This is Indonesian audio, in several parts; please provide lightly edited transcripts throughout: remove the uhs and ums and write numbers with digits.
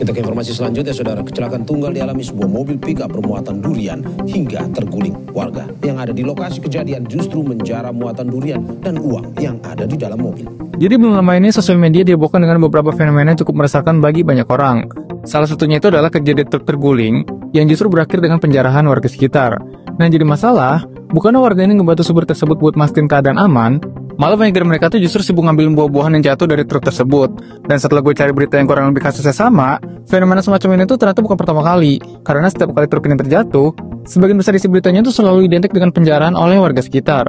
Kita ke informasi selanjutnya, saudara. Kecelakaan tunggal dialami sebuah mobil pickup bermuatan durian hingga terguling. Warga yang ada di lokasi kejadian justru menjara muatan durian dan uang yang ada di dalam mobil. Jadi belum lama ini sosial media dihebohkan dengan beberapa fenomena yang cukup meresahkan bagi banyak orang. Salah satunya itu adalah kejadian truk terguling yang justru berakhir dengan penjarahan warga sekitar. Nah, jadi masalah, bukannya warga ini ngebantu supir tersebut buat mastiin keadaan aman, malah banyak dari mereka tuh justru sibuk ngambilin buah-buahan yang jatuh dari truk tersebut. Dan setelah gue cari berita yang kurang lebih kasusnya sama, fenomena semacam ini tuh ternyata bukan pertama kali. Karena setiap kali truk ini terjatuh, sebagian besar isi beritanya tuh selalu identik dengan penjarahan oleh warga sekitar.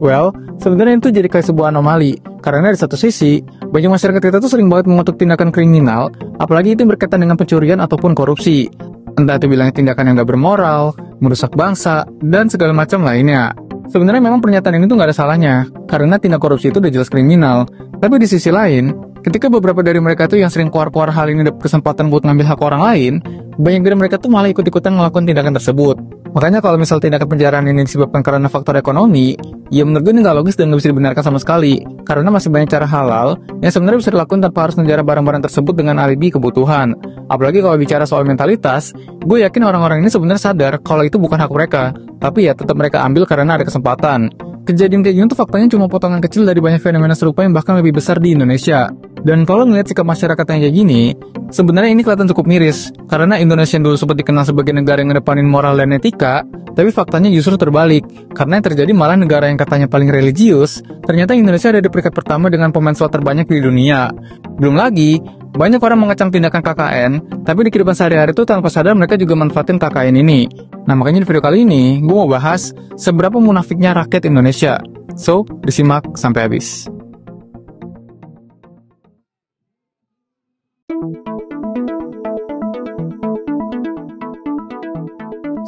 Well, sebenarnya itu jadi kayak sebuah anomali. Karena di satu sisi, banyak masyarakat kita tuh sering banget mengutuk tindakan kriminal, apalagi itu berkaitan dengan pencurian ataupun korupsi. Entah itu bilangnya tindakan yang gak bermoral, merusak bangsa, dan segala macam lainnya. Sebenarnya memang pernyataan ini tuh gak ada salahnya, karena tindak korupsi itu udah jelas kriminal. Tapi di sisi lain, ketika beberapa dari mereka tuh yang sering keluar-keluar hal ini dapat kesempatan buat ngambil hak orang lain, banyak dari mereka tuh malah ikut-ikutan melakukan tindakan tersebut. Makanya kalau misal tindakan penjaraan ini disebabkan karena faktor ekonomi, ya menurut gue ini gak logis dan gak bisa dibenarkan sama sekali. Karena masih banyak cara halal yang sebenarnya bisa dilakukan tanpa harus menjara barang-barang tersebut dengan alibi kebutuhan. Apalagi kalau bicara soal mentalitas, gue yakin orang-orang ini sebenarnya sadar kalau itu bukan hak mereka, tapi ya tetap mereka ambil karena ada kesempatan. Kejadian kayak gini tuh faktanya cuma potongan kecil dari banyak fenomena serupa yang bahkan lebih besar di Indonesia. Dan kalau ngeliat sikap masyarakat yang kayak gini, sebenarnya ini kelihatan cukup miris. Karena Indonesia yang dulu sempat dikenal sebagai negara yang ngedepanin moral dan etika, tapi faktanya justru terbalik. Karena yang terjadi malah negara yang katanya paling religius, ternyata Indonesia ada di peringkat pertama dengan pemain slot terbanyak di dunia. Belum lagi, banyak orang mengecam tindakan KKN, tapi di kehidupan sehari-hari itu tanpa sadar mereka juga manfaatin KKN ini. Nah, makanya di video kali ini, gue mau bahas seberapa munafiknya rakyat Indonesia. So, disimak sampai habis.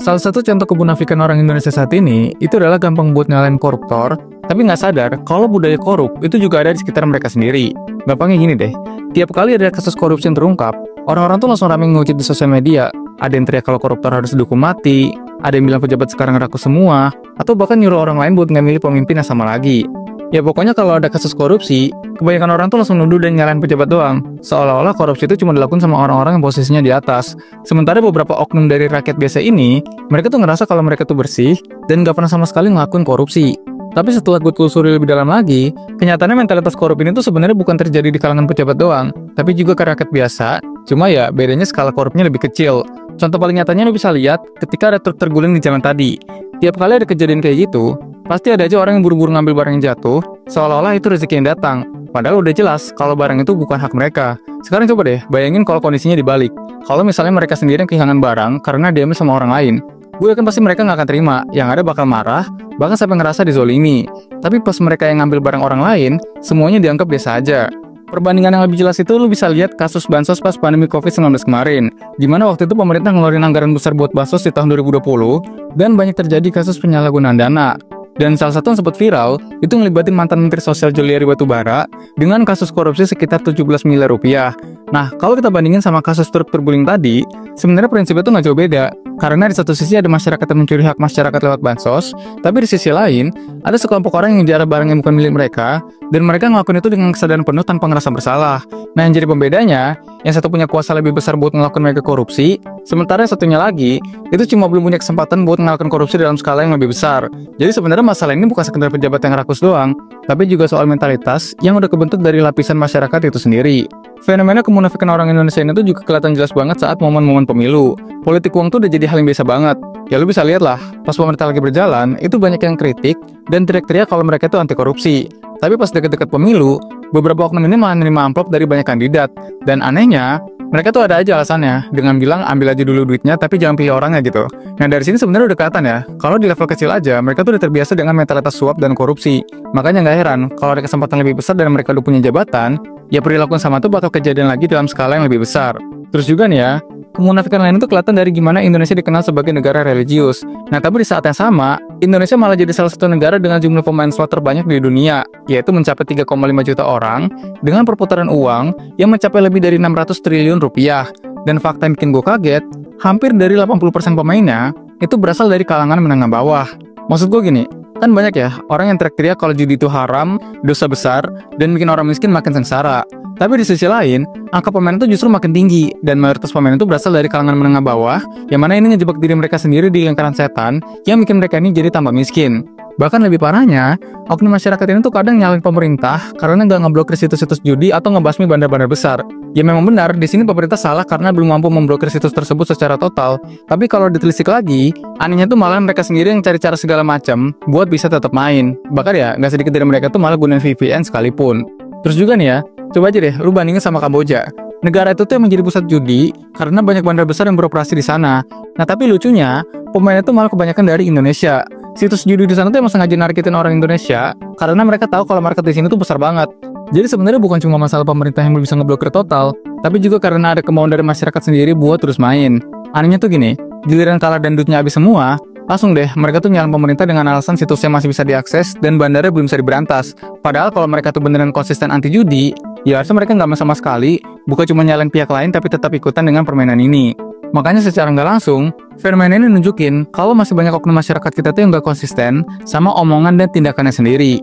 Salah satu contoh kemunafikan orang Indonesia saat ini, itu adalah gampang buat nyalain koruptor, tapi nggak sadar kalau budaya korup itu juga ada di sekitar mereka sendiri. Gampangnya gini deh, tiap kali ada kasus korupsi yang terungkap, orang-orang tuh langsung rame ngujit di sosial media. Ada yang teriak kalau koruptor harus dihukum mati, ada yang bilang pejabat sekarang rakus semua, atau bahkan nyuruh orang lain buat nggak milih pemimpin yang sama lagi. Ya pokoknya kalau ada kasus korupsi, kebanyakan orang tuh langsung nuduh dan nyalain pejabat doang. Seolah-olah korupsi itu cuma dilakukan sama orang-orang yang posisinya di atas. Sementara beberapa oknum dari rakyat biasa ini, mereka tuh ngerasa kalau mereka tuh bersih, dan gak pernah sama sekali ngelakuin korupsi. Tapi setelah gue telusuri lebih dalam lagi, kenyataannya mentalitas korup ini tuh sebenarnya bukan terjadi di kalangan pejabat doang, tapi juga ke rakyat biasa, cuma ya bedanya skala korupnya lebih kecil. Contoh paling nyatanya lo bisa lihat ketika ada truk terguling di jalan tadi. Tiap kali ada kejadian kayak gitu, pasti ada aja orang yang buru-buru ngambil barang yang jatuh, seolah-olah itu rezeki yang datang. Padahal udah jelas kalau barang itu bukan hak mereka. Sekarang coba deh, bayangin kalau kondisinya dibalik. Kalau misalnya mereka sendiri yang kehilangan barang karena diambil sama orang lain. Gue yakin pasti mereka nggak akan terima, yang ada bakal marah, bahkan sampai ngerasa dizolimi. Tapi pas mereka yang ngambil barang orang lain, semuanya dianggap biasa aja. Perbandingan yang lebih jelas itu lu bisa lihat kasus bansos pas pandemi COVID-19 kemarin, di mana waktu itu pemerintah ngeluarin anggaran besar buat bansos di tahun 2020, dan banyak terjadi kasus penyalahgunaan dana. Dan salah satu yang sempat viral, itu ngelibatin mantan Menteri Sosial Juliari Batubara dengan kasus korupsi sekitar 17 miliar rupiah. Nah, kalau kita bandingin sama kasus truk terguling tadi, sebenarnya prinsipnya tuh nggak jauh beda. Karena di satu sisi ada masyarakat yang mencuri hak masyarakat lewat bansos, tapi di sisi lain, ada sekelompok orang yang menjara barang yang bukan milik mereka, dan mereka ngelakuin itu dengan kesadaran penuh tanpa ngerasa bersalah. Nah, yang jadi pembedanya, yang satu punya kuasa lebih besar buat ngelakuin mega korupsi, sementara yang satunya lagi, itu cuma belum punya kesempatan buat ngelakuin korupsi dalam skala yang lebih besar. Jadi sebenarnya masalah ini bukan sekedar pejabat yang rakus doang, tapi juga soal mentalitas yang udah kebentuk dari lapisan masyarakat itu sendiri. Fenomena kemunafikan orang Indonesia ini tuh juga kelihatan jelas banget saat momen-momen pemilu. Politik uang tuh udah jadi hal yang biasa banget. Ya lu bisa lihat lah, pas pemerintah lagi berjalan, itu banyak yang kritik dan teriak-teriak kalau mereka itu anti korupsi. Tapi pas deket-deket pemilu, beberapa oknum ini malah nerima amplop dari banyak kandidat. Dan anehnya, mereka tuh ada aja alasannya, dengan bilang ambil aja dulu duitnya tapi jangan pilih orangnya gitu. Nah dari sini sebenarnya udah kelihatan ya, kalau di level kecil aja, mereka tuh udah terbiasa dengan mentalitas suap dan korupsi. Makanya nggak heran, kalau ada kesempatan lebih besar dan mereka udah punya jabatan, ya perilaku sama tuh bakal kejadian lagi dalam skala yang lebih besar. Terus juga nih ya, kemunafikan lain itu kelihatan dari gimana Indonesia dikenal sebagai negara religius. Nah tapi di saat yang sama, Indonesia malah jadi salah satu negara dengan jumlah pemain slot terbanyak di dunia, yaitu mencapai 3,5 juta orang, dengan perputaran uang yang mencapai lebih dari 600 triliun rupiah. Dan fakta yang bikin gue kaget, hampir dari 80% pemainnya, itu berasal dari kalangan menengah bawah. Maksud gue gini, kan banyak ya orang yang teriak-teriak kalau judi itu haram, dosa besar, dan bikin orang miskin makin sengsara. Tapi di sisi lain, angka pemain itu justru makin tinggi, dan mayoritas pemain itu berasal dari kalangan menengah bawah, yang mana ini ngejebak diri mereka sendiri di lingkaran setan, yang bikin mereka ini jadi tambah miskin. Bahkan lebih parahnya, oknum masyarakat ini tuh kadang nyalain pemerintah karena nggak ngeblokir situs-situs judi atau ngebasmi bandar-bandar besar. Ya memang benar, di sini pemerintah salah karena belum mampu memblokir situs tersebut secara total. Tapi kalau ditelisik lagi, anehnya tuh malah mereka sendiri yang cari cara segala macam buat bisa tetap main. Bahkan ya, nggak sedikit dari mereka tuh malah gunain VPN sekalipun. Terus juga nih ya, coba aja deh, lu bandingin sama Kamboja. Negara itu tuh yang menjadi pusat judi karena banyak bandar besar yang beroperasi di sana. Nah tapi lucunya, pemainnya tuh malah kebanyakan dari Indonesia. Situs judi di sana tuh emang sengaja narkitin orang Indonesia karena mereka tahu kalau market di sini tuh besar banget. Jadi sebenarnya bukan cuma masalah pemerintah yang belum bisa ngeblokir total, tapi juga karena ada kemauan dari masyarakat sendiri buat terus main. Anehnya tuh gini, giliran kalah dan duitnya habis semua, langsung deh mereka tuh nyalain pemerintah dengan alasan situsnya masih bisa diakses dan bandarnya belum bisa diberantas. Padahal kalau mereka tuh beneran konsisten anti judi, ya harusnya mereka nggak sama sekali, bukan cuma nyalain pihak lain tapi tetap ikutan dengan permainan ini. Makanya secara nggak langsung, fenomena ini nunjukin kalau masih banyak oknum masyarakat kita tuh yang nggak konsisten sama omongan dan tindakannya sendiri.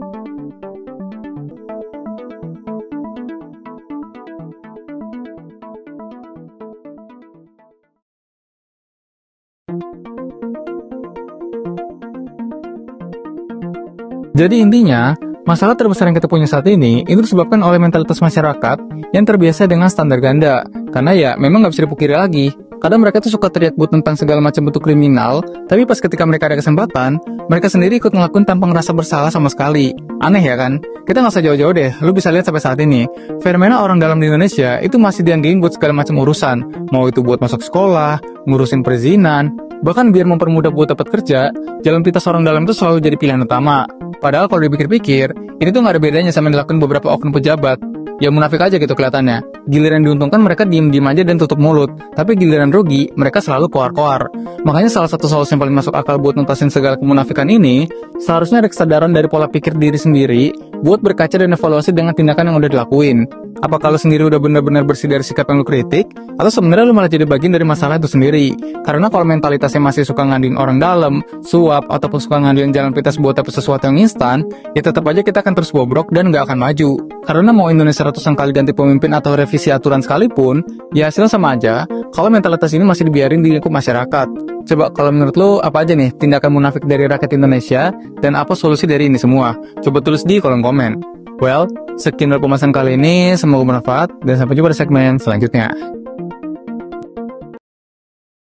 Jadi intinya, masalah terbesar yang kita punya saat ini itu disebabkan oleh mentalitas masyarakat yang terbiasa dengan standar ganda. Karena ya memang nggak bisa dipungkiri lagi, kadang mereka tuh suka teriak tentang segala macam bentuk kriminal, tapi pas ketika mereka ada kesempatan, mereka sendiri ikut ngelakuin tanpa ngerasa bersalah sama sekali. Aneh ya kan? Kita nggak usah jauh-jauh deh, lu bisa lihat sampai saat ini, fenomena orang dalam di Indonesia itu masih dianggapin buat segala macam urusan, mau itu buat masuk sekolah, ngurusin perizinan, bahkan biar mempermudah buat dapat kerja, jalan pintas orang dalam itu selalu jadi pilihan utama. Padahal kalau dipikir-pikir, ini tuh nggak ada bedanya sama yang dilakukan beberapa oknum pejabat. Ya munafik aja gitu kelihatannya. Giliran diuntungkan mereka diem-diem aja dan tutup mulut. Tapi giliran rugi, mereka selalu koar-koar. Makanya salah satu solusi yang paling masuk akal buat nuntasin segala kemunafikan ini, seharusnya ada kesadaran dari pola pikir diri sendiri buat berkaca dan evaluasi dengan tindakan yang udah dilakuin. Apa kalau sendiri udah benar-benar bersih dari sikap yang lu kritik, atau sebenarnya lu malah jadi bagian dari masalah itu sendiri? Karena kalau mentalitasnya masih suka ngandelin orang dalam, suap, ataupun suka ngandelin jalan pintas buat dapet sesuatu yang instan, ya tetap aja kita akan terus bobrok dan nggak akan maju. Karena mau Indonesia ratusan kali ganti pemimpin atau revisi aturan sekalipun, ya hasilnya sama aja kalau mentalitas ini masih dibiarin di lingkup masyarakat. Coba kalau menurut lo apa aja nih tindakan munafik dari rakyat Indonesia dan apa solusi dari ini semua? Coba tulis di kolom komen. Well, sekian dari pembahasan kali ini, semoga bermanfaat dan sampai jumpa di segmen selanjutnya.